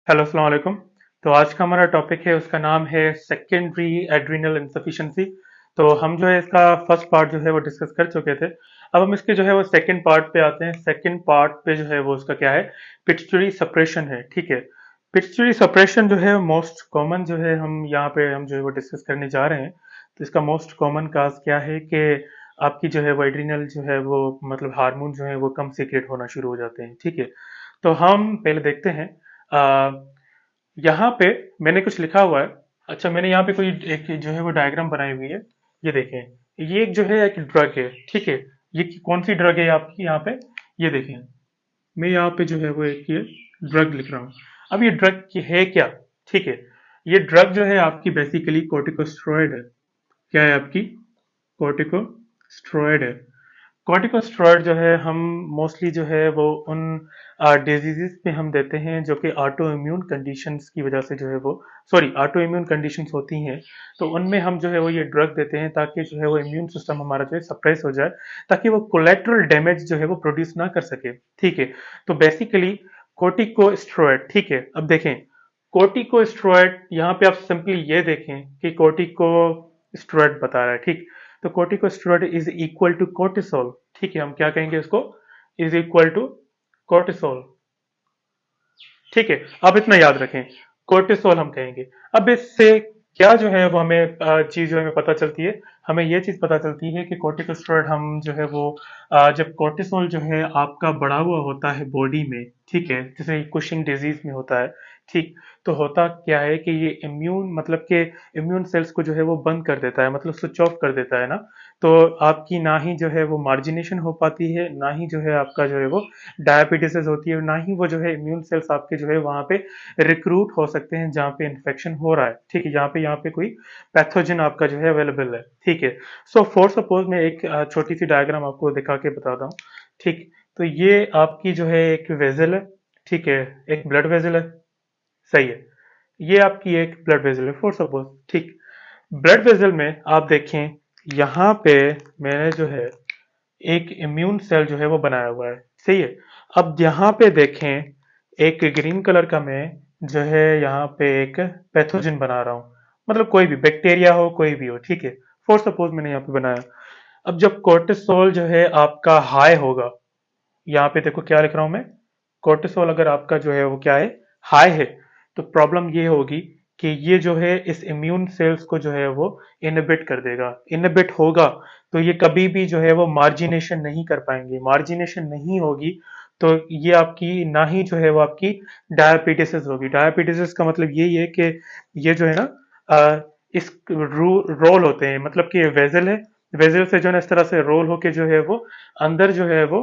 Hello, अस्सलाम वालेकुम। तो आज का हमारा टॉपिक है, उसका नाम है सेकेंडरी एड्रिनल इंसफिशिएंसी। तो हम जो है इसका फर्स्ट पार्ट जो है वो डिस्कस कर चुके थे। अब हम इसके जो है वो सेकंड पार्ट पे आते हैं। सेकंड पार्ट पे जो है वो उसका क्या है, पिट्यूटरी सप्रेशन है। ठीक है, पिट्यूटरी सप्रेशन जो है मोस्ट कॉमन जो है हम यहाँ पे हम जो है वो डिस्कस करने जा रहे हैं। तो इसका मोस्ट कॉमन काज क्या है कि आपकी जो है वो एड्रिनल जो है वो मतलब हार्मोन जो है वो कम सीक्रेट होना शुरू हो जाते हैं। ठीक है, तो हम पहले देखते हैं। यहाँ पे मैंने कुछ लिखा हुआ है। अच्छा, मैंने यहाँ पे कोई एक जो है वो डायग्राम बनाई हुई है। ये देखें, ये एक जो है एक ड्रग है। ठीक है, ये कौन सी ड्रग है आपकी यहाँ पे, ये देखें। मैं यहाँ पे जो है वो एक ये ड्रग लिख रहा हूँ। अब ये ड्रग की है क्या? ठीक है, ये ड्रग जो है आपकी बेसिकली कोर्टिकोस्टेरॉइड है। क्या है आपकी? कोर्टिकोस्टेरॉइड है। कॉर्टिकोस्टेरॉइड जो है हम मोस्टली जो है वो उन डिजीजेस पे हम देते हैं जो कि ऑटो इम्यून कंडीशंस की वजह से जो है वो, सॉरी, ऑटो इम्यून कंडीशंस होती हैं। तो उनमें हम जो है वो ये ड्रग देते हैं ताकि जो है वो इम्यून सिस्टम हमारा जो है सप्रेस हो जाए, ताकि वो कोलेट्रल डैमेज जो है वो प्रोड्यूस ना कर सके। ठीक है, तो बेसिकली कोर्टिकोस्टेरॉइड। ठीक है, अब देखें, कोर्टिकोस्टेरॉइड यहाँ पे आप सिंपली ये देखें कि कोर्टिकोस्टेरॉइड बता रहा है। ठीक, तो corticosteroid is equal to cortisol. ठीक है, हम क्या कहेंगे इसको, इज इक्वल टू कोर्टिसोल। ठीक है, अब इतना याद रखें, कोर्टिसोल हम कहेंगे। अब इससे क्या जो है वो हमें चीज जो हमें पता चलती है, हमें ये चीज पता चलती है कि कोर्टिकोस्टेरॉइड हम जो है वो जब कोर्टिसोल जो है आपका बढ़ा हुआ होता है बॉडी में, ठीक है, जैसे कुशिंग डिजीज में होता है। ठीक, तो होता क्या है कि ये इम्यून मतलब के इम्यून सेल्स को जो है वो बंद कर देता है, मतलब स्विच ऑफ कर देता है ना। तो आपकी ना ही जो है वो मार्जिनेशन हो पाती है, ना ही जो है आपका जो है वो डायबिटीज होती है, ना ही वो जो है इम्यून सेल्स आपके जो है वहां पे रिक्रूट हो सकते हैं जहाँ पे इन्फेक्शन हो रहा है। ठीक है, यहाँ पे कोई पैथोजन आपका जो है अवेलेबल है। ठीक है, सो फॉर सपोज मैं एक छोटी सी डायग्राम आपको दिखा के बताता हूँ। ठीक, तो ये आपकी जो है एक वेजल है। ठीक है, एक ब्लड वेजल है। सही है, ये आपकी एक ब्लड वेजल है फॉर सपोज। ठीक, ब्लड वेजल में आप देखें, यहाँ पे मैंने जो है एक इम्यून सेल जो है वो बनाया हुआ है। सही है, अब यहाँ पे देखें, एक ग्रीन कलर का मैं जो है यहाँ पे एक पैथोजन बना रहा हूँ, मतलब कोई भी बैक्टीरिया हो, कोई भी हो। ठीक है, फॉर सपोज मैंने यहाँ पे बनाया। अब जब कोर्टिसोल जो है आपका हाई होगा, यहाँ पे देखो क्या लिख रहा हूं मैं, कोर्टिसोल अगर आपका जो है वो क्या है, हाई है, तो प्रॉब्लम ये होगी कि ये जो है इस इम्यून सेल्स को जो है वो इनहिबिट कर देगा। इनहिबिट होगा तो ये कभी भी जो है वो मार्जिनेशन नहीं कर पाएंगे। मार्जिनेशन नहीं होगी तो ये आपकी ना ही जो है वो आपकी डायबिटीज होगी। डायबिटीज का मतलब यही है कि ये जो है ना इस रोल होते हैं, मतलब कि वेजल है, वेजल से जो है ना इस तरह से रोल होके जो है वो अंदर जो है वो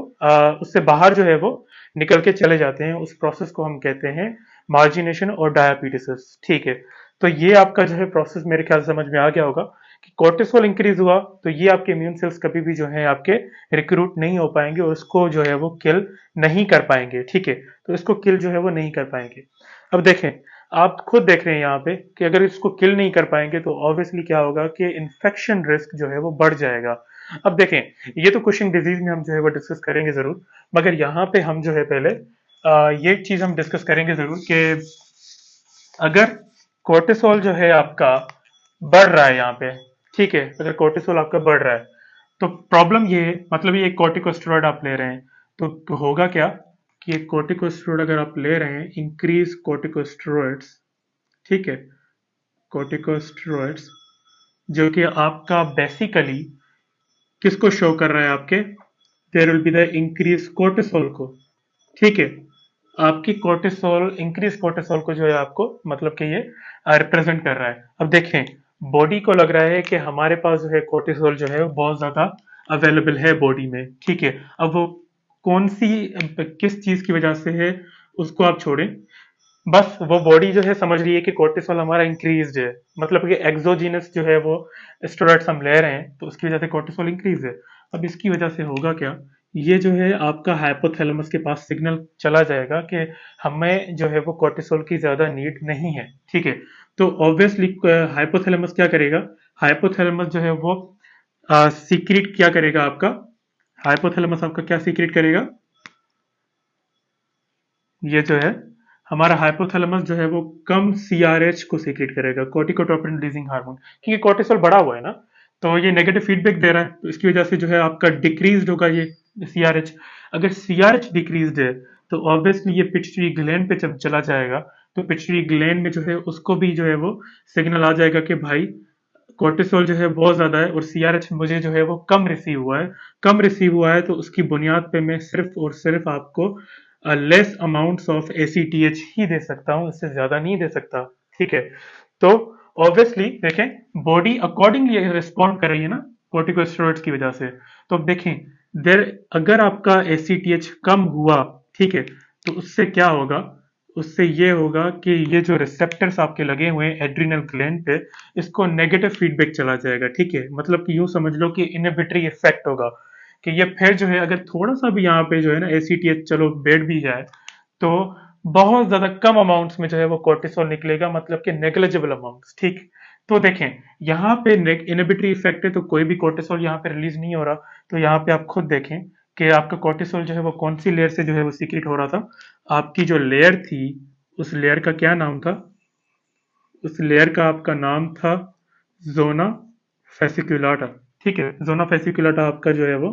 उससे बाहर जो है वो निकल के चले जाते हैं। उस प्रोसेस को हम कहते हैं मार्जिनेशन और डायबिटीसिस। ठीक है, तो ये आपका जो है प्रोसेस मेरे ख्याल से समझ में आ गया होगा कि कोर्टिसोल इंक्रीज हुआ तो ये आपके इम्यून सेल्स कभी भी जो है आपके रिक्रूट नहीं हो पाएंगे और उसको जो है वो किल नहीं कर पाएंगे। ठीक है, तो इसको किल जो है वो नहीं कर पाएंगे। अब देखें, आप खुद देख रहे हैं यहाँ पे कि अगर इसको किल नहीं कर पाएंगे तो ऑब्वियसली क्या होगा कि इन्फेक्शन रिस्क जो है वो बढ़ जाएगा। अब देखें, ये तो कुशिंग डिजीज में हम जो है वो डिस्कस करेंगे जरूर, मगर यहाँ पे हम जो है पहले ये चीज हम डिस्कस करेंगे जरूर कि अगर कोर्टिसोल जो है आपका बढ़ रहा है यहाँ पे, ठीक है, अगर कोर्टिसोल आपका बढ़ रहा है तो प्रॉब्लम ये है, मतलब ये कोर्टिकोस्टेरॉइड आप ले रहे हैं तो होगा क्या कि ये कोर्टिकोस्टेरॉइड अगर आप ले रहे हैं, इंक्रीज कोर्टिकोस्टेरॉइड्स। ठीक है, कोर्टिकोस्टेरॉइड्स जो कि आपका बेसिकली किसको शो कर रहा है, आपके there will be the increase cortisol को। ठीक है, आपकी कोर्टिसोल, इंक्रीज कोर्टिसोल को जो है आपको मतलब कि ये रिप्रेजेंट कर रहा है। अब देखें, बॉडी को लग रहा है कि हमारे पास जो है कोर्टिसोल जो है वो बहुत ज्यादा अवेलेबल है बॉडी में। ठीक है, अब वो कौन सी किस चीज की वजह से है उसको आप छोड़ें, बस वो बॉडी जो है समझ रही है कि कोर्टिसोल हमारा इंक्रीज है, मतलब कि एक्सोजीनस जो है वो स्टेरॉइड्स हम ले रहे हैं तो उसकी वजह से कोर्टिसोल इंक्रीज है। अब इसकी वजह से होगा क्या, ये जो है आपका हाइपोथैलेमस के पास सिग्नल चला जाएगा कि हमें जो है वो कोर्टिसोल की ज्यादा नीड नहीं है। ठीक है, तो ऑब्वियसली हाइपोथैलेमस क्या करेगा, हाइपोथैलेमस जो है वो सीक्रेट क्या करेगा आपका, हाइपोथैलेमस आपका क्या सीक्रेट करेगा, ये जो है हमारा हाइपोथैलेमस जो है वो कम सीआरएच को सीक्रेट करेगा, कॉर्टिकोट्रोपिन रिलीजिंग हार्मोन, क्योंकि कॉर्टिसोल बढ़ा हुआ है ना, तो ये नेगेटिव फीडबैक दे रहा है, तो इसकी वजह से जो है आपका डिक्रीज होगा ये सीआरएच। अगर सीआरएच डिक्रीज है तो ऑब्वियसली ये पिट्यूटरी ग्लैंड पे जब चला जाएगा, तो पिट्यूटरी ग्लैंड में जो है उसको भी जो है वो सिग्नल आ जाएगा कि भाई कोर्टिसोल जो है बहुत ज्यादा है और सीआरएच मुझे जो है वो कम रिसीव हुआ है। कम रिसीव हुआ है तो उसकी बुनियाद पे मैं सिर्फ और सिर्फ आपको लेस अमाउंट्स ऑफ एसीटीएच ही दे सकता हूँ, इससे ज्यादा नहीं दे सकता। ठीक है, तो ऑब्वियसली देखें बॉडी अकॉर्डिंगली रिस्पॉन्ड कर रही है ना कोर्टिकोस्टेरॉइड्स की वजह से। तो अब देखें देर अगर आपका एसीटीएच कम हुआ, ठीक है, तो उससे क्या होगा, उससे ये होगा कि ये जो रिसेप्टर्स आपके लगे हुए हैं एड्रिनल ग्लैंड पे, इसको नेगेटिव फीडबैक चला जाएगा। ठीक है, मतलब कि यूं समझ लो कि इनहिबिटरी इफेक्ट होगा, कि ये फिर जो है अगर थोड़ा सा भी यहाँ पे जो है ना एसीटीएच चलो बैठ भी जाए, तो बहुत ज्यादा कम अमाउंट्स में जो है वो कोर्टिसोल निकलेगा, मतलब कि नेग्लिजिबल अमाउंट्स। ठीक, तो देखें यहाँ पे इनहिबिटरी इफेक्ट है तो कोई भी कोर्टिसोल यहाँ पे रिलीज नहीं हो रहा। तो यहाँ पे आप खुद देखें कि आपका कोर्टिसोल जो है वो कौन सी लेयर से जो है वो सीक्रेट हो रहा था। आपकी जो लेयर थी उस लेयर का क्या नाम था, उस लेयर का आपका नाम था जोना फेसिकुलाटा। ठीक है, जोना फेसिकुलाटा आपका जो है वो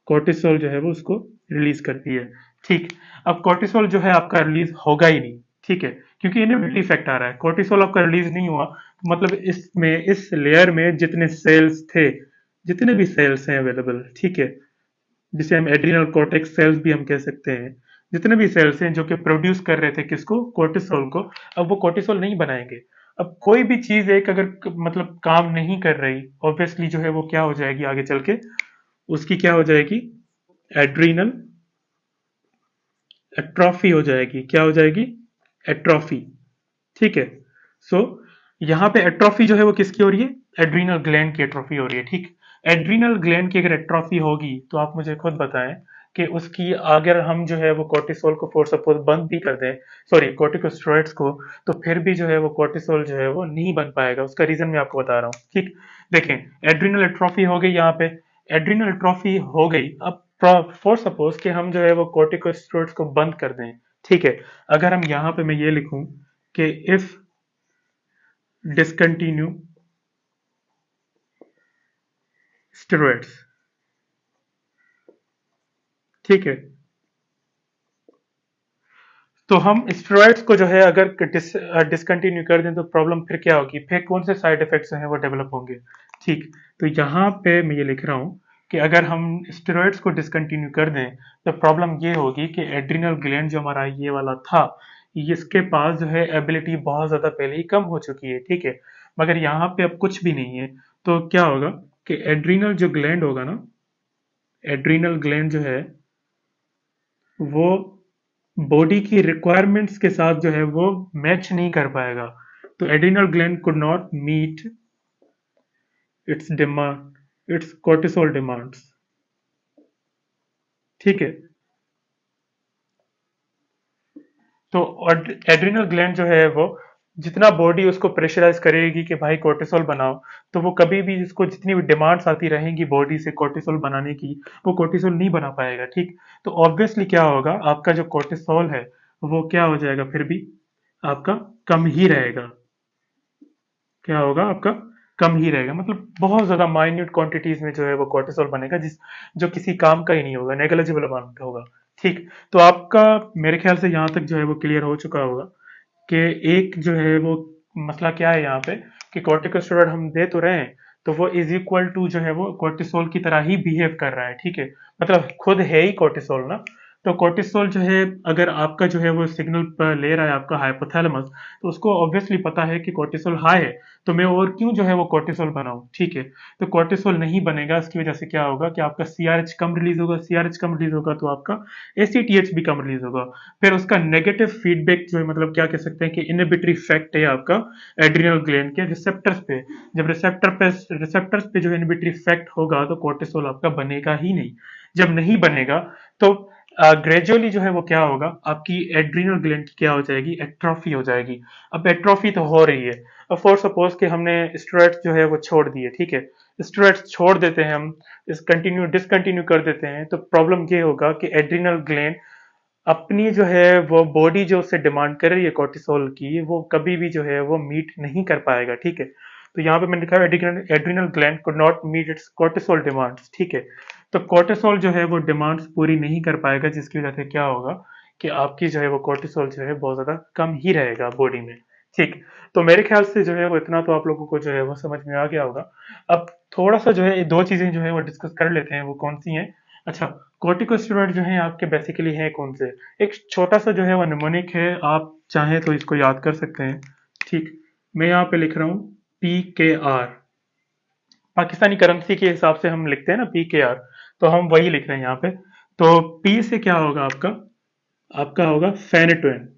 कोर्टिसोल जो है वो उसको रिलीज करती है। ठीक, अब कोर्टिसोल जो है आपका रिलीज होगा ही नहीं। ठीक है, क्योंकि इनहिबिटरी इफेक्ट आ रहा है, कोर्टिसोल आपका रिलीज नहीं हुआ, मतलब इसमें इस लेयर में जितने सेल्स थे, जितने भी सेल्स हैं अवेलेबल, ठीक है, जिसे हम एड्रिनल कॉर्टेक्स सेल्स भी हम कह सकते हैं, जितने भी सेल्स हैं जो कि प्रोड्यूस कर रहे थे किसको, कोर्टिसोल को, अब वो कोर्टिसोल नहीं बनाएंगे। अब कोई भी चीज एक अगर मतलब काम नहीं कर रही, ऑब्वियसली जो है वो क्या हो जाएगी आगे चल के, उसकी क्या हो जाएगी, एड्रिनल एट्रॉफी हो जाएगी। क्या हो जाएगी, एट्रॉफी। ठीक है, सो यहाँ पे एट्रॉफी जो है वो किसकी हो रही है, एड्रीनल ग्लैंड की एट्रॉफी हो रही है। ठीक, एड्रीनल ग्लैंड की अगर एट्रॉफी होगी तो आप मुझे खुद बताएं कि उसकी अगर हम जो है वो कोर्टिसोल को फॉर सपोज बंद भी कर दें, सॉरी कोर्टिकोस्टेरॉइड्स को, तो फिर भी जो है वो कोर्टिसोल जो है वो नहीं बन पाएगा। उसका रीजन मैं आपको बता रहा हूँ। ठीक, देखें एड्रीनल एट्रॉफी हो गई यहाँ पे, एड्रीनल एट्रॉफी हो गई। अब फॉर सपोज कि हम जो है वो कोर्टिकोस्टेरॉइड्स को बंद कर दें। ठीक है, अगर हम यहाँ पे मैं ये लिखूं कि इफ डिसकंटिन्यू स्टेरॉइड्स, ठीक है, तो हम स्टेरॉइड्स को जो है अगर डिसकंटिन्यू कर दें तो प्रॉब्लम फिर क्या होगी, फिर कौन से साइड इफेक्ट्स हैं वो डेवलप होंगे। ठीक, तो यहाँ पे मैं ये लिख रहा हूँ कि अगर हम स्टेरॉइड्स को डिसकंटिन्यू कर दें तो प्रॉब्लम ये होगी कि एड्रिनल ग्लैंड जो हमारा ये वाला था, इसके पास जो है एबिलिटी बहुत ज्यादा पहले ही कम हो चुकी है। ठीक है, मगर यहाँ पे अब कुछ भी नहीं है, तो क्या होगा कि एड्रिनल जो ग्लैंड होगा ना, एड्रिनल ग्लैंड जो है वो बॉडी की रिक्वायरमेंट्स के साथ जो है वो मैच नहीं कर पाएगा। तो adrenal gland could not meet its demand, its cortisol demands. ठीक है, तो एड्रिनल ग्लैंड जो है वो जितना बॉडी उसको प्रेशराइज करेगी कि भाई कोर्टिसोल बनाओ, तो वो कभी भी इसको जितनी भी डिमांड्स आती रहेंगी बॉडी से कोर्टिसोल बनाने की, वो कोर्टिसोल नहीं बना पाएगा। ठीक, तो ऑब्वियसली क्या होगा, आपका जो कोर्टिसोल है वो क्या हो जाएगा, फिर भी आपका कम ही रहेगा। क्या होगा आपका, कम ही रहेगा, मतलब बहुत ज्यादा माइन्यूट क्वांटिटीज में जो है वो कोर्टिसोल बनेगा, जिस जो किसी काम का ही नहीं होगा, नेग्लिजिबल अमाउंट होगा। ठीक, तो आपका मेरे ख्याल से यहाँ तक जो है वो क्लियर हो चुका होगा कि एक जो है वो मसला क्या है यहाँ पे, कि कॉर्टिकोस्टेरॉइड हम दे तो रहे हैं तो वो इज इक्वल टू जो है वो कोर्टिसोल की तरह ही बिहेव कर रहा है। ठीक है, मतलब खुद है ही कोर्टिसोल ना, तो कोर्टिसोल जो है अगर आपका जो है वो सिग्नल पर ले रहा है आपका हाइपोथैलेमस, तो उसको ऑब्वियसली पता है कि कोर्टिसोल हाई है, तो मैं और क्यों जो है वो कोर्टिसोल बनाऊं। ठीक है, तो कोर्टिसोल नहीं बनेगा, इसकी वजह से क्या होगा कि आपका सीआरएच कम रिलीज होगा, सीआरएच कम रिलीज होगा तो आपका एसीटीएच भी कम रिलीज होगा। फिर उसका नेगेटिव फीडबैक जो है, मतलब क्या कह सकते हैं कि इनहिबिटरी इफेक्ट है आपका एड्रिनल ग्लैंड के रिसेप्टर्स पे। जब रिसेप्टर्स पे जो इनहिबिटरी इफेक्ट होगा तो कोर्टिसोल आपका बनेगा ही नहीं। जब नहीं बनेगा तो ग्रेजुअली जो है वो क्या होगा, आपकी एड्रिनल ग्लैंड की क्या हो जाएगी, एट्रोफी हो जाएगी। अब एट्रोफी तो हो रही है, अब फॉर सपोज कि हमने स्टेरॉइड्स जो है वो छोड़ दिए। ठीक है, स्टेरॉइड्स छोड़ देते हैं हम, इस कंटिन्यू डिसकंटिन्यू कर देते हैं, तो प्रॉब्लम ये होगा कि एड्रिनल ग्लैंड अपनी जो है वो बॉडी जो उससे डिमांड कर रही है कोर्टिसोल की, वो कभी भी जो है वो मीट नहीं कर पाएगा, ठीक है। तो यहाँ पे मैंने लिखा है adrenal gland could not meet its cortisol demands, ठीक है। तो कोर्टिसोल जो है वो डिमांड्स पूरी नहीं कर पाएगा, जिसकी वजह से क्या होगा कि आपकी जो है वो कोर्टिसोल जो है बहुत ज्यादा कम ही रहेगा बॉडी में, ठीक। तो मेरे ख्याल से जो है वो इतना तो आप लोगों को जो है वो समझ में आ गया होगा। अब थोड़ा सा जो है ये दो चीजें जो है वो डिस्कस कर लेते हैं, वो कौन सी हैं। अच्छा, कॉर्टिकोस्टेरॉइड जो है आपके बेसिकली हैं कौन से। एक छोटा सा जो है वो निमोनिक है, आप चाहें तो इसको याद कर सकते हैं, ठीक। मैं यहाँ पे लिख रहा हूँ PKR, पाकिस्तानी करेंसी के हिसाब से हम लिखते हैं ना PKR, तो हम वही लिख रहे हैं यहाँ पे। तो पी से क्या होगा आपका, आपका होगा फेनेटोइन,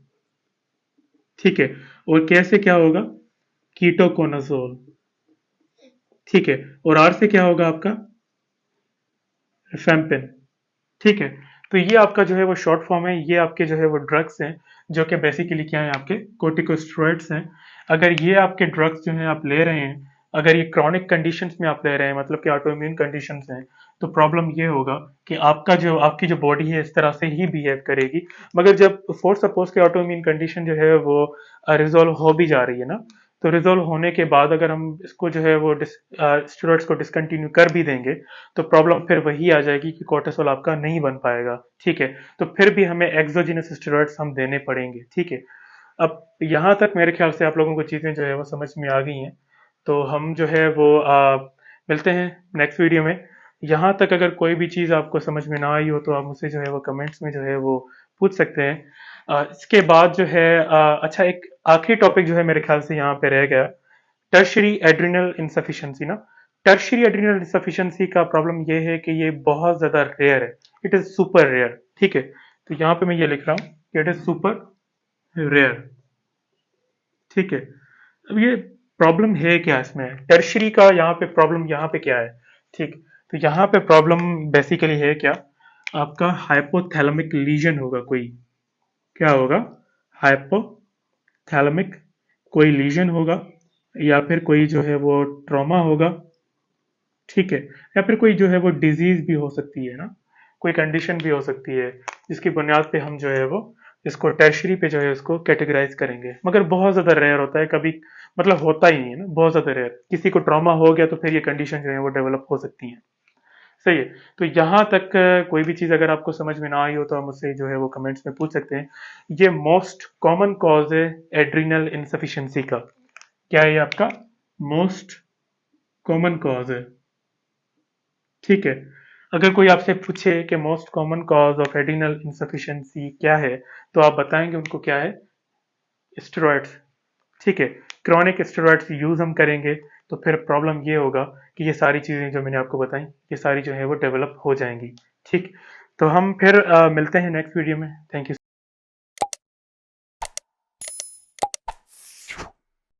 ठीक है। और के से क्या होगा, कीटोकोनाजोल, ठीक है। और आर से क्या होगा आपका, रिफेम्पिन, ठीक है। तो ये आपका जो है वो शॉर्ट फॉर्म है, ये आपके जो है वो ड्रग्स हैं, जो कि बेसिकली क्या है, आपके कोर्टिकोस्टेरॉइड्स हैं। अगर ये आपके ड्रग्स जो हैं आप ले रहे हैं, अगर ये क्रॉनिक कंडीशंस में आप ले रहे हैं, मतलब कि ऑटो इम्यून कंडीशंस हैं, तो प्रॉब्लम ये होगा कि आपकी जो बॉडी है इस तरह से ही बिहेव करेगी। मगर जब फोर सपोज के ऑटो इम्यून कंडीशन जो है वो रिजोल्व हो भी जा रही है ना, तो रिजोल्व होने के बाद अगर हम इसको जो है वो स्टेरॉइड्स को डिसकंटिन्यू कर भी देंगे, तो प्रॉब्लम फिर वही आ जाएगी कि कोर्टिसोल आपका नहीं बन पाएगा, ठीक है। तो फिर भी हमें एक्सोजिनस स्टेरॉइड्स हम देने पड़ेंगे, ठीक है। अब यहाँ तक मेरे ख्याल से आप लोगों को चीजें जो है वो समझ में आ गई हैं। तो हम जो है वो मिलते हैं नेक्स्ट वीडियो में। यहाँ तक अगर कोई भी चीज आपको समझ में ना आई हो, तो आप मुझसे जो है वो कमेंट्स में जो है वो पूछ सकते हैं। इसके बाद जो है अच्छा, एक आखिरी टॉपिक जो है मेरे ख्याल से यहाँ पे रह गया, टर्शरी एड्रिनल इंसफिशिएंसी ना। टर्शरी एड्रिनल इंसफिशिएंसी का प्रॉब्लम ये है कि ये बहुत ज्यादा रेयर है, इट इज सुपर रेयर, ठीक है। तो यहाँ पे मैं ये लिख रहा हूँ कि इट इज सुपर रेयर, ठीक है। अब ये प्रॉब्लम है क्या इसमें, टर्शरी का यहाँ पे प्रॉब्लम यहाँ पे क्या है, ठीक। तो यहाँ पे प्रॉब्लम बेसिकली है क्या, आपका हाइपोथैलेमिक लीजन होगा कोई, क्या होगा, हाइपोथैलेमिक कोई लीजन होगा, या फिर कोई जो है वो ट्रॉमा होगा, ठीक है। या फिर कोई जो है वो डिजीज भी हो सकती है ना, कोई कंडीशन भी हो सकती है, जिसकी बुनियाद पे हम जो है वो इसको टर्शरी पे जो है इसको कैटेगराइज करेंगे। मगर बहुत ज्यादा रेयर होता है, कभी मतलब होता ही नहीं है ना, बहुत ज्यादा रेयर। किसी को ट्रॉमा हो गया तो फिर ये कंडीशन जो है वो डेवलप हो सकती है, सही है। तो यहाँ तक कोई भी चीज अगर आपको समझ में ना आई हो, तो आप मुझसे जो है वो कमेंट्स में पूछ सकते हैं। ये मोस्ट कॉमन कॉज है एड्रिनल इंसफिशिएंसी का, क्या है ये आपका मोस्ट कॉमन कॉज है, ठीक है। अगर कोई आपसे पूछे कि most common cause of adrenal insufficiency क्या है, तो आप बताएंगे उनको क्या है, स्टेरॉइड्स, ठीक है। क्रॉनिक स्टेरॉइड्स यूज हम करेंगे, तो फिर प्रॉब्लम ये होगा कि ये सारी चीजें जो मैंने आपको बताई, ये सारी जो है वो डेवलप हो जाएंगी, ठीक। तो हम फिर मिलते हैं नेक्स्ट वीडियो में, थैंक यू।